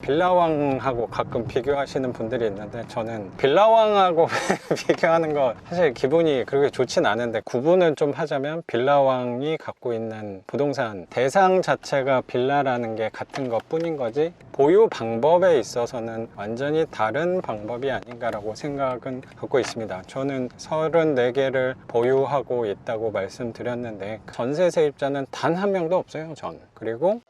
빌라왕하고 가끔 비교하시는 분들이 있는데, 저는 빌라왕하고 비교하는 거 사실 기분이 그렇게 좋진 않은데, 구분을 좀 하자면 빌라왕이 갖고 있는 부동산 대상 자체가 빌라라는 게 같은 것 뿐인 거지, 보유 방법에 있어서는 완전히 다른 방법이 아닌가라고 생각은 갖고 있습니다. 저는 34개를 보유하고 있다고 말씀드렸는데, 전세 세입자는 단 한 명도 없어요, 전. 그리고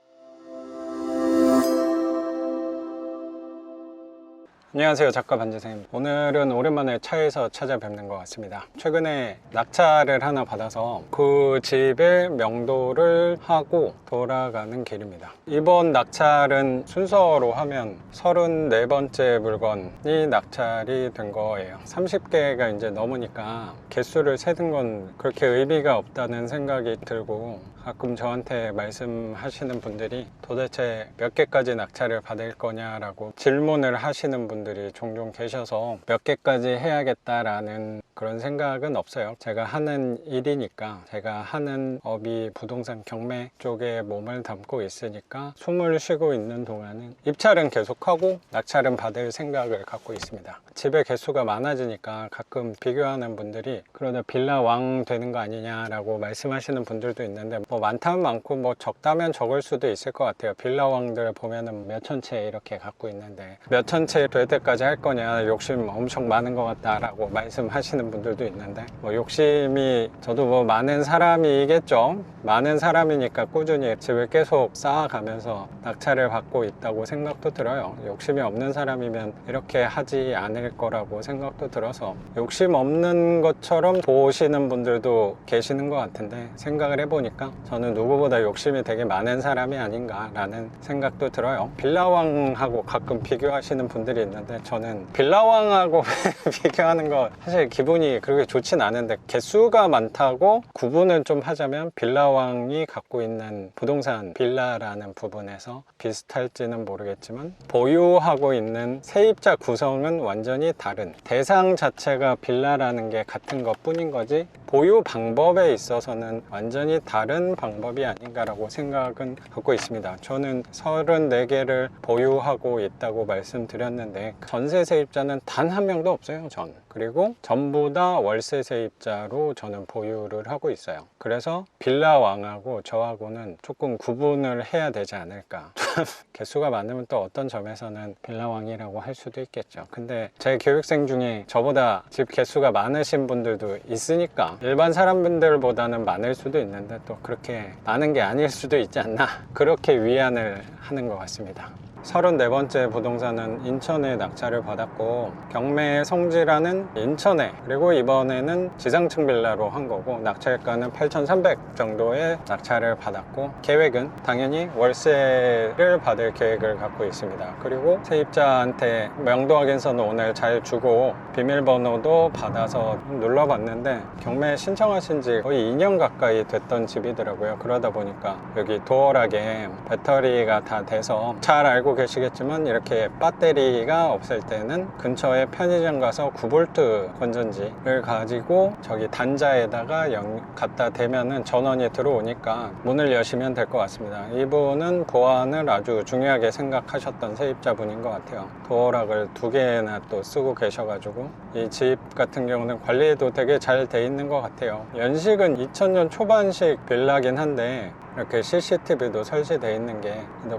안녕하세요, 작가 반재생입니다. 오늘은 오랜만에 차에서 찾아뵙는 것 같습니다. 최근에 낙찰을 하나 받아서 그 집의 명도를 하고 돌아가는 길입니다. 이번 낙찰은 순서로 하면 34번째 물건이 낙찰이 된 거예요. 30개가 이제 넘으니까 개수를 세는 건 그렇게 의미가 없다는 생각이 들고, 가끔 저한테 말씀하시는 분들이 도대체 몇 개까지 낙찰을 받을 거냐라고 질문을 하시는 분들이 종종 계셔서 몇 개까지 해야겠다라는 그런 생각은 없어요. 제가 하는 일이니까, 제가 하는 업이 부동산 경매 쪽에 몸을 담고 있으니까 숨을 쉬고 있는 동안은 입찰은 계속하고 낙찰은 받을 생각을 갖고 있습니다. 집의 개수가 많아지니까 가끔 비교하는 분들이 그러다 빌라 왕 되는 거 아니냐라고 말씀하시는 분들도 있는데, 뭐 많다면 많고 뭐 적다면 적을 수도 있을 것 같아요. 빌라 왕들 보면은 몇천 채 이렇게 갖고 있는데, 몇천 채 될 때까지 할 거냐, 욕심 엄청 많은 것 같다라고 말씀하시는 분들도 있는데, 뭐 욕심이, 저도 뭐 많은 사람이겠죠. 많은 사람이니까 꾸준히 집을 계속 쌓아가면서 낙찰을 받고 있다고 생각도 들어요. 욕심이 없는 사람이면 이렇게 하지 않을 거라고 생각도 들어서, 욕심 없는 것처럼 보시는 분들도 계시는 것 같은데, 생각을 해보니까 저는 누구보다 욕심이 되게 많은 사람이 아닌가라는 생각도 들어요. 빌라왕하고 가끔 비교하시는 분들이 있는데, 저는 빌라왕하고 비교하는 거 사실 기분이 그렇게 좋진 않은데, 개수가 많다고 구분을 좀 하자면 빌라왕이 갖고 있는 부동산 빌라라는 부분에서 비슷할지는 모르겠지만, 보유하고 있는 세입자 구성은 완전히 다른, 대상 자체가 빌라라는 게 같은 것 뿐인 거지, 보유 방법에 있어서는 완전히 다른 방법이 아닌가라고 생각은 갖고 있습니다. 저는 34개를 보유하고 있다고 말씀드렸는데, 전세 세입자는 단 한 명도 없어요, 전. 그리고 전부 다 월세 세입자로 저는 보유를 하고 있어요. 그래서 빌라 왕하고 저하고는 조금 구분을 해야 되지 않을까. 개수가 많으면 또 어떤 점에서는 빌라 왕이라고 할 수도 있겠죠. 근데 제 교육생 중에 저보다 집 개수가 많으신 분들도 있으니까 일반 사람들보다는 많을 수도 있는데, 또 그렇게 많은 게 아닐 수도 있지 않나, 그렇게 위안을 하는 것 같습니다. 34번째 부동산은 인천에 낙찰을 받았고, 경매 성지라는 인천에, 그리고 이번에는 지상층 빌라로 한 거고, 낙찰가는 8,300 정도의 낙찰을 받았고, 계획은 당연히 월세를 받을 계획을 갖고 있습니다. 그리고 세입자한테 명도 확인서는 오늘 잘 주고 비밀번호도 받아서 눌러봤는데, 경매 신청하신 지 거의 2년 가까이 됐던 집이더라고요. 그러다 보니까 여기 도어락에 배터리가 다 돼서, 잘 알고 계시겠지만 이렇게 배터리가 없을 때는 근처에 편의점 가서 9V 건전지를 가지고 저기 단자에다가 갖다 대면은 전원이 들어오니까 문을 여시면 될 것 같습니다. 이분은 보안을 아주 중요하게 생각하셨던 세입자분인 것 같아요. 도어락을 2개나 또 쓰고 계셔가지고, 이 집 같은 경우는 관리도 되게 잘 돼 있는 것 같아요. 연식은 2000년 초반식 빌라긴 한데, 이렇게 CCTV도 설치되어 있는 게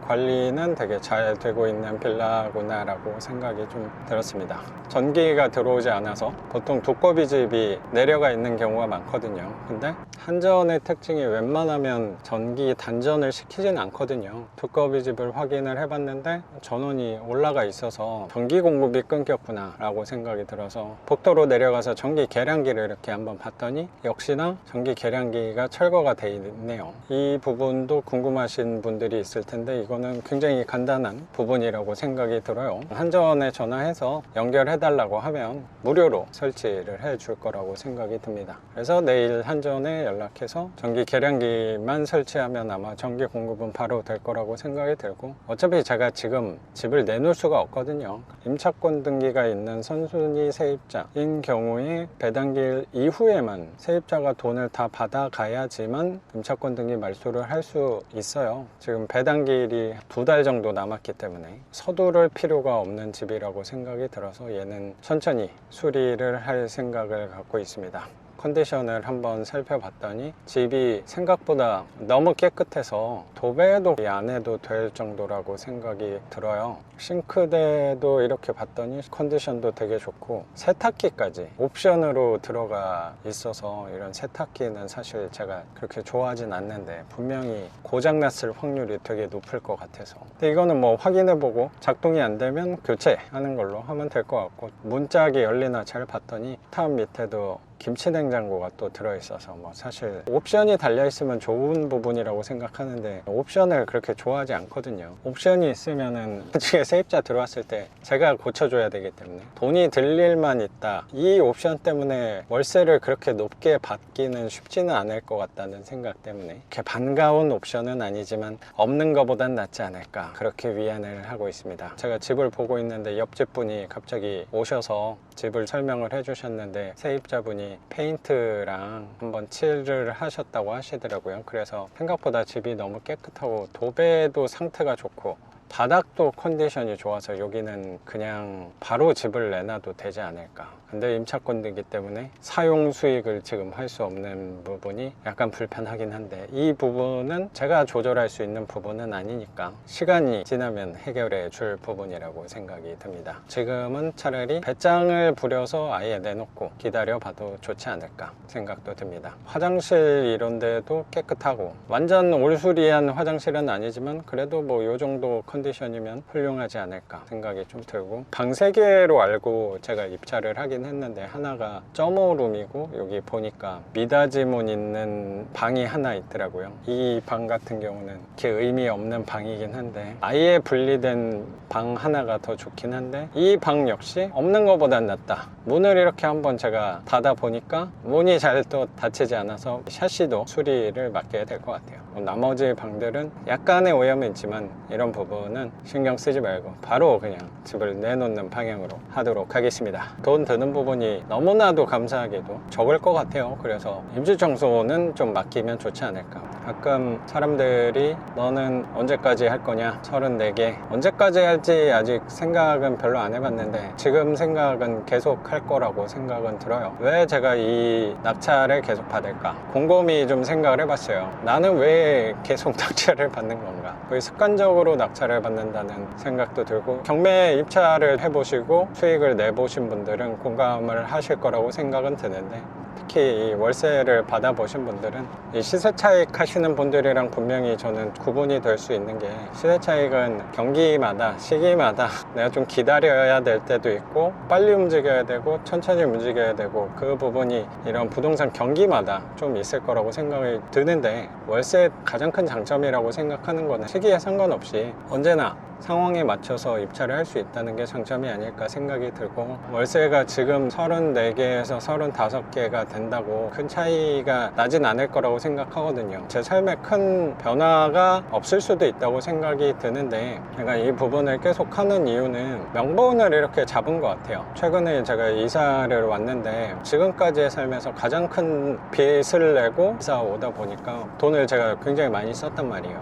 관리는 되게 잘 되고 있는 빌라구나 라고 생각이 좀 들었습니다. 전기가 들어오지 않아서 보통 두꺼비 집이 내려가 있는 경우가 많거든요. 근데 한전의 특징이 웬만하면 전기 단전을 시키진 않거든요. 두꺼비 집을 확인을 해봤는데 전원이 올라가 있어서 전기 공급이 끊겼구나 라고 생각이 들어서 복도로 내려가서 전기 계량기를 이렇게 한번 봤더니 역시나 전기 계량기가 철거가 돼 있네요. 이 부분도 궁금하신 분들이 있을 텐데, 이거는 굉장히 간단한 부분이라고 생각이 들어요. 한전에 전화해서 연결해 달라고 하면 무료로 설치를 해 줄 거라고 생각이 듭니다. 그래서 내일 한전에 연락해서 전기 계량기만 설치하면 아마 전기 공급은 바로 될 거라고 생각이 들고, 어차피 제가 지금 집을 내놓을 수가 없거든요. 임차권 등기가 있는 선순위 세입자인 경우에 배당기일 이후에만 세입자가 돈을 다 받아가야지만 임차권 등기 말소 매수를 할 수 있어요. 지금 배당길이 2달 정도 남았기 때문에 서두를 필요가 없는 집이라고 생각이 들어서 얘는 천천히 수리를 할 생각을 갖고 있습니다. 컨디션을 한번 살펴봤더니 집이 생각보다 너무 깨끗해서 도배도 안 해도 될 정도라고 생각이 들어요. 싱크대도 이렇게 봤더니 컨디션도 되게 좋고 세탁기까지 옵션으로 들어가 있어서 이런 세탁기는 사실 제가 그렇게 좋아하진 않는데 분명히 고장났을 확률이 되게 높을 것 같아서, 근데 이거는 뭐 확인해보고 작동이 안 되면 교체하는 걸로 하면 될 것 같고, 문짝이 열리나 잘 봤더니 탑 밑에도 김치 냉장고가 또 들어있어서 뭐 사실 옵션이 달려있으면 좋은 부분이라고 생각하는데 옵션을 그렇게 좋아하지 않거든요. 옵션이 있으면은 나중에 세입자 들어왔을 때 제가 고쳐줘야 되기 때문에 돈이 들 일만 있다, 이 옵션 때문에 월세를 그렇게 높게 받기는 쉽지는 않을 것 같다는 생각 때문에, 이렇게 반가운 옵션은 아니지만 없는 것보단 낫지 않을까, 그렇게 위안을 하고 있습니다. 제가 집을 보고 있는데 옆집 분이 갑자기 오셔서 집을 설명을 해주셨는데 세입자분이 페인트랑 한번 칠을 하셨다고 하시더라고요. 그래서 생각보다 집이 너무 깨끗하고 도배도 상태가 좋고 바닥도 컨디션이 좋아서 여기는 그냥 바로 집을 내놔도 되지 않을까. 근데 임차권이기 때문에 사용 수익을 지금 할 수 없는 부분이 약간 불편하긴 한데, 이 부분은 제가 조절할 수 있는 부분은 아니니까 시간이 지나면 해결해 줄 부분이라고 생각이 듭니다. 지금은 차라리 배짱을 부려서 아예 내놓고 기다려 봐도 좋지 않을까 생각도 듭니다. 화장실 이런 데도 깨끗하고 완전 올수리한 화장실은 아니지만 그래도 뭐 요 정도 컨디션이면 훌륭하지 않을까 생각이 좀 들고, 방 3개로 알고 제가 입찰을 하긴 했는데 하나가 점오룸이고 여기 보니까 미닫이문 있는 방이 하나 있더라고요. 이 방 같은 경우는 이렇게 의미 없는 방이긴 한데 아예 분리된 방 하나가 더 좋긴 한데, 이 방 역시 없는 것보단 낫다. 문을 이렇게 한번 제가 닫아 보니까 문이 잘 또 닫히지 않아서 샤시도 수리를 맡게 될 것 같아요. 나머지 방들은 약간의 오염이 있지만 이런 부분은 신경 쓰지 말고 바로 그냥 집을 내놓는 방향으로 하도록 하겠습니다. 돈 드는 부분이 너무나도 감사하게도 적을 것 같아요. 그래서 임시 청소는 좀 맡기면 좋지 않을까. 가끔 사람들이 너는 언제까지 할 거냐, 34개 언제까지 할지 아직 생각은 별로 안 해봤는데 지금 생각은 계속 할 거라고 생각은 들어요. 왜 제가 이 낙찰을 계속 받을까 곰곰이 좀 생각을 해봤어요. 나는 왜 계속 낙찰을 받는 건가, 거의 습관적으로 낙찰을 받는다는 생각도 들고, 경매 입찰을 해보시고 수익을 내보신 분들은 공감을 하실 거라고 생각은 드는데, 특히 이 월세를 받아보신 분들은 이 시세 차익 하시는 분들이랑 분명히 저는 구분이 될 수 있는 게, 시세 차익은 경기마다 시기마다 내가 좀 기다려야 될 때도 있고 빨리 움직여야 되고 천천히 움직여야 되고, 그 부분이 이런 부동산 경기마다 좀 있을 거라고 생각이 드는데, 월세의 가장 큰 장점이라고 생각하는 거는 시기에 상관없이 언제나 상황에 맞춰서 입찰을 할 수 있다는 게 장점이 아닐까 생각이 들고, 월세가 지금 34개에서 35개가 된다고 큰 차이가 나진 않을 거라고 생각하거든요. 제 삶에 큰 변화가 없을 수도 있다고 생각이 드는데, 제가 이 부분을 계속 하는 이유는 명분을 이렇게 잡은 것 같아요. 최근에 제가 이사를 왔는데 지금까지의 삶에서 가장 큰 빚을 내고 이사 오다 보니까 돈을 제가 굉장히 많이 썼단 말이에요.